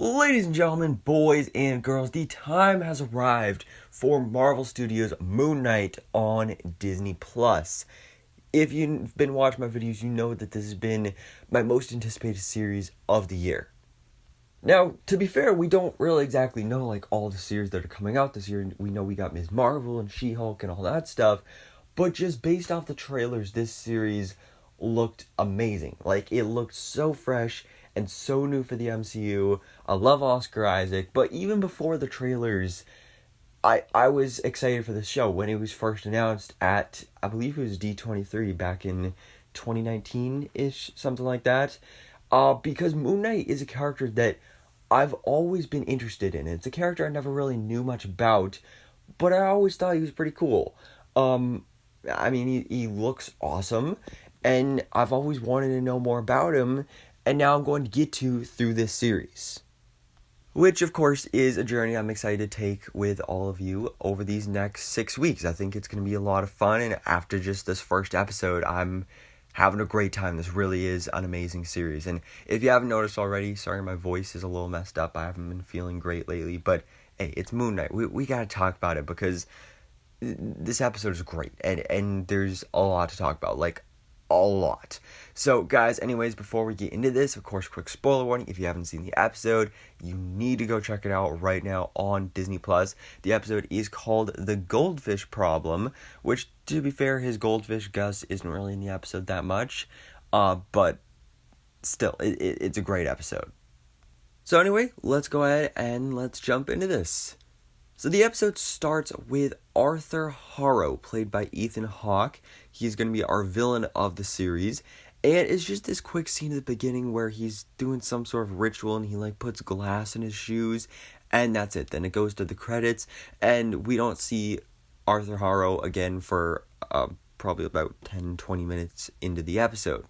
Ladies and gentlemen, boys and girls, the time has arrived for Marvel Studios' Moon Knight on Disney+. If you've been watching my videos, you know that this has been my most anticipated series of the year. Now, to be fair, we don't really exactly know all the series that are coming out this year. We know we got Ms. Marvel and She-Hulk and all that stuff, but just based off the trailers, this series looked amazing. It looked so fresh and so new for the MCU. I love Oscar Isaac, but even before the trailers, I was excited for the show when it was first announced at, I believe it was D23 back in 2019-ish, something like that. Because Moon Knight is a character that I've always been interested in. It's a character I never really knew much about, but I always thought he was pretty cool. He looks awesome, and I've always wanted to know more about him, and now I'm going to get to through this series. Which, of course, is a journey I'm excited to take with all of you over these next 6 weeks. I think it's going to be a lot of fun, and after just this first episode, I'm having a great time. This really is an amazing series. And if you haven't noticed already, sorry my voice is a little messed up. I haven't been feeling great lately, but hey, it's Moon Knight. We got to talk about it because this episode is great, and there's a lot to talk about. A lot. So guys, anyways, before we get into this, of course, quick spoiler warning: if you haven't seen the episode, you need to go check it out right now on Disney+. The episode is called The Goldfish Problem, which, to be fair, his goldfish Gus isn't really in the episode that much, but still, it's a great episode. So anyway, let's go ahead and let's jump into this. So the episode starts with Arthur Harrow, played by Ethan Hawke. He's going to be our villain of the series. And it's just this quick scene at the beginning where he's doing some sort of ritual and he puts glass in his shoes. And that's it. Then it goes to the credits. And we don't see Arthur Harrow again for probably about 10-20 minutes into the episode.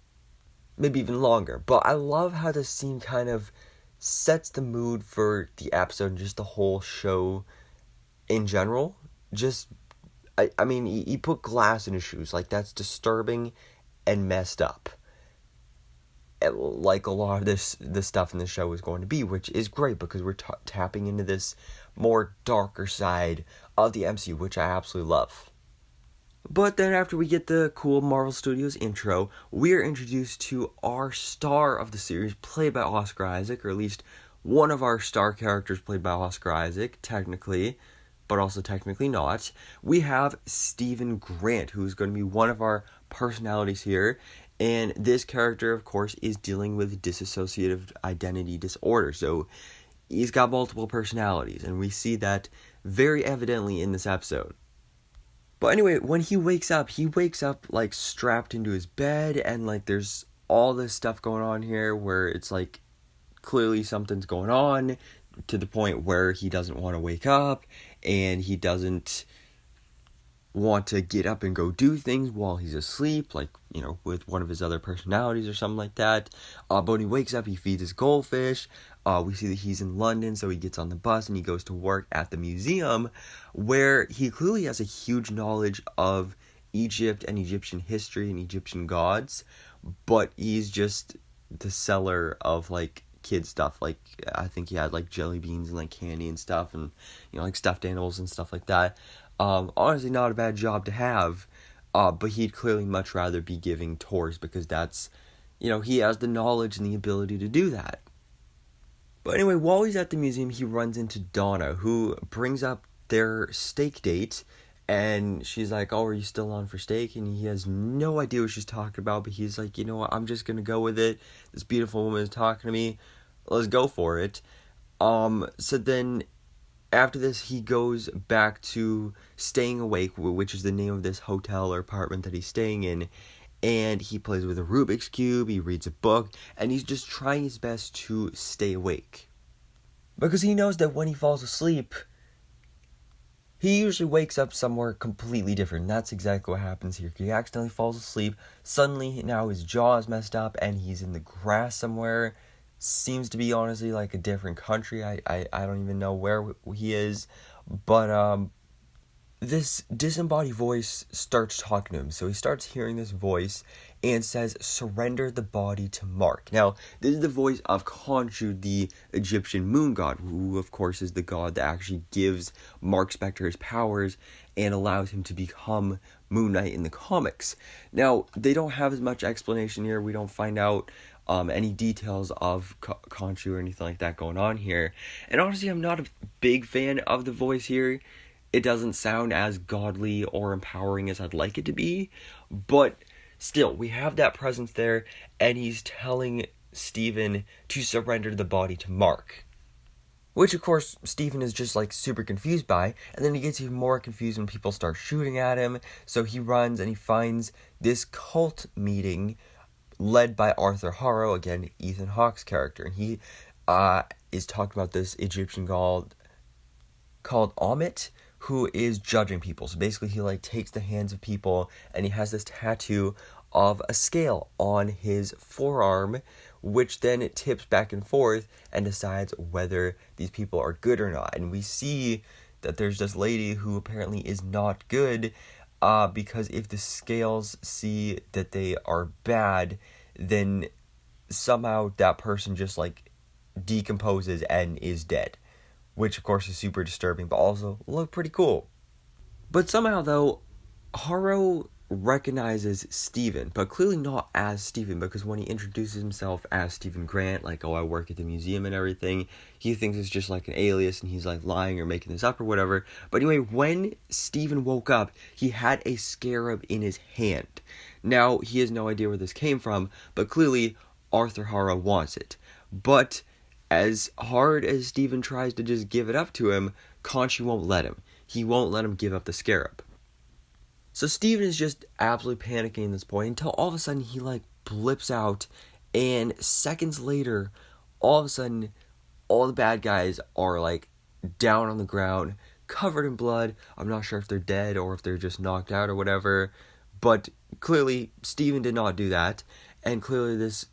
Maybe even longer. But I love how this scene kind of sets the mood for the episode and just the whole show in general. He put glass in his shoes. That's disturbing and messed up. Like a lot of this stuff in the show is going to be, which is great because we're tapping into this more darker side of the MCU, which I absolutely love. But then after we get the cool Marvel Studios intro, we are introduced to our star of the series, played by Oscar Isaac, or at least one of our star characters played by Oscar Isaac, technically, but also technically not. We have Stephen Grant, who's going to be one of our personalities here. And this character, of course, is dealing with dissociative identity disorder. So he's got multiple personalities, and we see that very evidently in this episode. But anyway, when he wakes up strapped into his bed, and there's all this stuff going on here where it's clearly something's going on, to the point where he doesn't want to wake up, and he doesn't want to get up and go do things while he's asleep, with one of his other personalities or something like that. But when he wakes up, he feeds his goldfish. We see that he's in London, so he gets on the bus and he goes to work at the museum, where he clearly has a huge knowledge of Egypt and Egyptian history and Egyptian gods, but he's just the seller of kid stuff. I think he had jelly beans and candy and stuff, and stuffed animals and stuff like that. Honestly, not a bad job to have, but he'd clearly much rather be giving tours because that's, he has the knowledge and the ability to do that. But anyway, while he's at the museum, he runs into Donna, who brings up their steak date, and she's like, "Oh, are you still on for steak?" And he has no idea what she's talking about, but he's like, "You know what, I'm just gonna go with it. This beautiful woman is talking to me. Let's go for it." So then, after this, he goes back to Staying Awake, which is the name of this hotel or apartment that he's staying in, and he plays with a Rubik's Cube, he reads a book, and he's just trying his best to stay awake. Because he knows that when he falls asleep, he usually wakes up somewhere completely different. And that's exactly what happens here. He accidentally falls asleep. Suddenly, now his jaw is messed up, and he's in the grass somewhere. Seems to be, honestly, a different country. I don't even know where he is. But, this disembodied voice starts talking to him. So he starts hearing this voice and says, surrender the body to Mark. Now, this is the voice of Khonshu, the Egyptian moon god, who, of course, is the god that actually gives Marc Spector his powers and allows him to become Moon Knight in the comics. Now, they don't have as much explanation here. We don't find out any details of Khonshu or anything like that going on here. And honestly, I'm not a big fan of the voice here. It doesn't sound as godly or empowering as I'd like it to be, but still, we have that presence there, and he's telling Steven to surrender the body to Mark. Which, of course, Steven is just, super confused by, and then he gets even more confused when people start shooting at him, so he runs and he finds this cult meeting led by Arthur Harrow, again, Ethan Hawke's character, and he is talking about this Egyptian god called Amit, who is judging people. So basically he takes the hands of people, and he has this tattoo of a scale on his forearm, which then it tips back and forth and decides whether these people are good or not. And we see that there's this lady who apparently is not good, because if the scales see that they are bad, then somehow that person just decomposes and is dead. Which, of course, is super disturbing, but also look pretty cool. But somehow, though, Harrow recognizes Steven, but clearly not as Steven, because when he introduces himself as Steven Grant, I work at the museum and everything, he thinks it's just an alias, and he's lying or making this up or whatever. But anyway, when Steven woke up, he had a scarab in his hand. Now, he has no idea where this came from, but clearly Arthur Harrow wants it. But as hard as Steven tries to just give it up to him, Khonshu won't let him. He won't let him give up the scarab. So Steven is just absolutely panicking at this point until all of a sudden he blips out, and seconds later, all of a sudden, all the bad guys are down on the ground, covered in blood. I'm not sure if they're dead or if they're just knocked out or whatever, but clearly Steven did not do that, and clearly this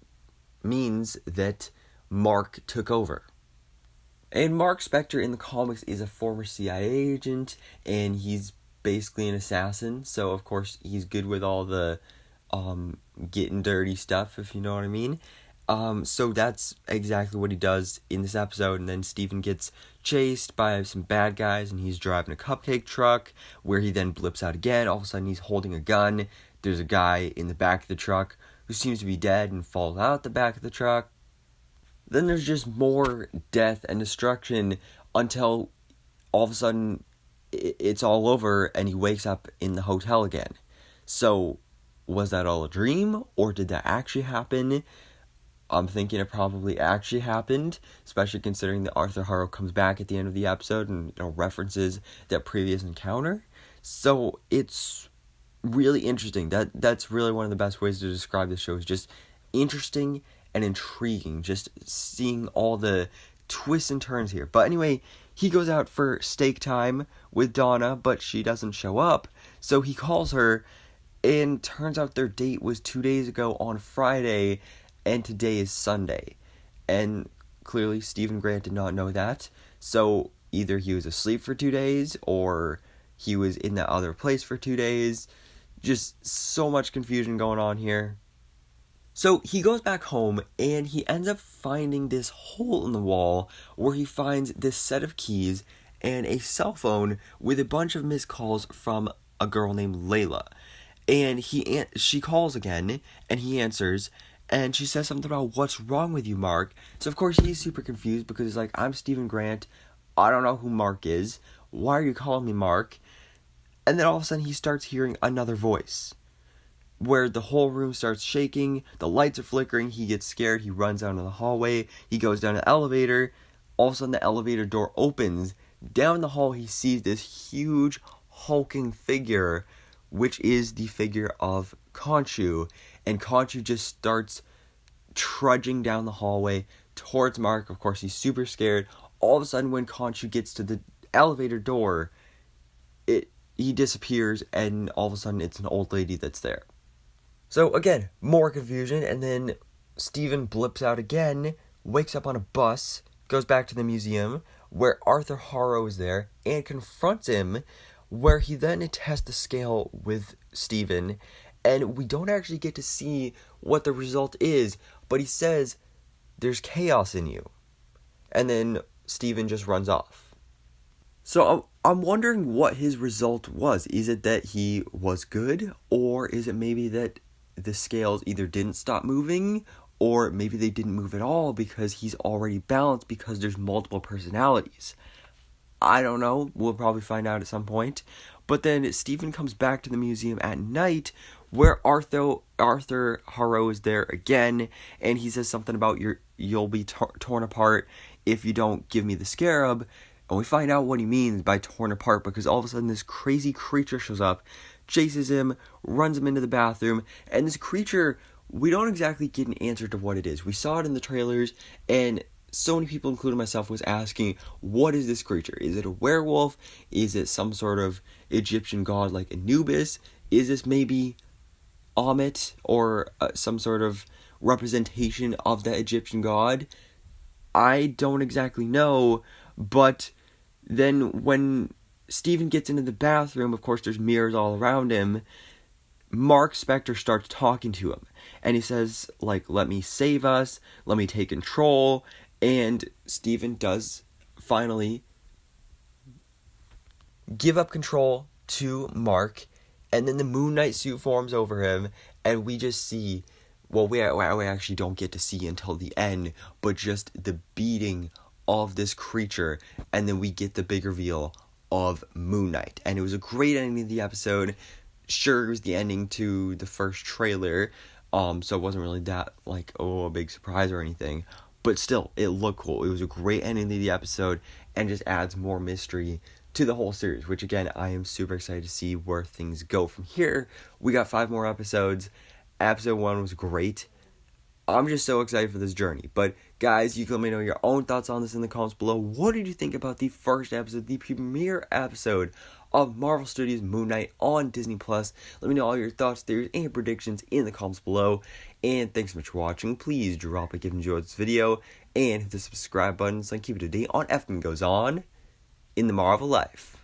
means that Mark took over. And Marc Spector in the comics is a former CIA agent, and he's basically an assassin, so of course he's good with all the getting dirty stuff, if you know what I mean. So that's exactly what he does in this episode, and then Steven gets chased by some bad guys, and he's driving a cupcake truck, where he then blips out again. All of a sudden he's holding a gun. There's a guy in the back of the truck who seems to be dead and falls out the back of the truck. Then there's just more death and destruction until all of a sudden it's all over and he wakes up in the hotel again. So, was that all a dream, or did that actually happen? I'm thinking it probably actually happened, especially considering that Arthur Harrow comes back at the end of the episode and references that previous encounter. So, it's really interesting. That's really one of the best ways to describe the show, is just interesting and intriguing, just seeing all the twists and turns here. But anyway, he goes out for steak time with Donna, but she doesn't show up, so he calls her, and turns out their date was 2 days ago on Friday, and today is Sunday. And clearly Steven Grant did not know that, so either he was asleep for 2 days, or he was in that other place for 2 days. Just so much confusion going on here. So he goes back home, and he ends up finding this hole in the wall where he finds this set of keys and a cell phone with a bunch of missed calls from a girl named Layla. And she calls again, and he answers, and she says something about, "What's wrong with you, Mark?" So of course he's super confused, because he's like, "I'm Steven Grant. I don't know who Mark is. Why are you calling me Mark?" And then all of a sudden he starts hearing another voice, where the whole room starts shaking, the lights are flickering, he gets scared, he runs out into the hallway, he goes down the elevator, all of a sudden the elevator door opens, down the hall he sees this huge hulking figure, which is the figure of Khonshu, and Khonshu just starts trudging down the hallway towards Mark. Of course, he's super scared. All of a sudden, when Khonshu gets to the elevator door, he disappears, and all of a sudden it's an old lady that's there. So again, more confusion, and then Steven blips out again, wakes up on a bus, goes back to the museum, where Arthur Harrow is there, and confronts him, where he then tests the scale with Steven, and we don't actually get to see what the result is, but he says, "There's chaos in you." And then Steven just runs off. So I'm wondering what his result was. Is it that he was good? Or is it maybe that the scales either didn't stop moving, or maybe they didn't move at all because he's already balanced because there's multiple personalities? I don't know. We'll probably find out at some point. But then Steven comes back to the museum at night where Arthur Harrow is there again, and he says something about you'll be torn apart if you don't give me the scarab. And we find out what he means by torn apart, because all of a sudden this crazy creature shows up, chases him, runs him into the bathroom, and this creature, we don't exactly get an answer to what it is. We saw it in the trailers, and so many people, including myself, was asking, what is this creature? Is it a werewolf? Is it some sort of Egyptian god like Anubis? Is this maybe Ammit, or some sort of representation of the Egyptian god? I don't exactly know, but then when Steven gets into the bathroom, of course there's mirrors all around him, Marc Spector starts talking to him, and he says, let me save us, let me take control, and Steven does finally give up control to Marc, and then the Moon Knight suit forms over him, and we just see, well, we actually don't get to see until the end, but just the beating of this creature, and then we get the big reveal of Moon Knight. And it was a great ending to the episode. Sure, it was the ending to the first trailer, so it wasn't really that, a big surprise or anything, but still, it looked cool. It was a great ending to the episode, and just adds more mystery to the whole series, which again, I am super excited to see where things go from here. We got 5 more episodes. Episode 1 was great. I'm just so excited for this journey. But guys, you can let me know your own thoughts on this in the comments below. What did you think about the first episode, the premiere episode of Marvel Studios' Moon Knight on Disney+? Let me know all your thoughts, theories, and predictions in the comments below. And thanks so much for watching. Please drop a like if you enjoyed this video, and hit the subscribe button so I can keep it up to date on everything goes on in the Marvel life.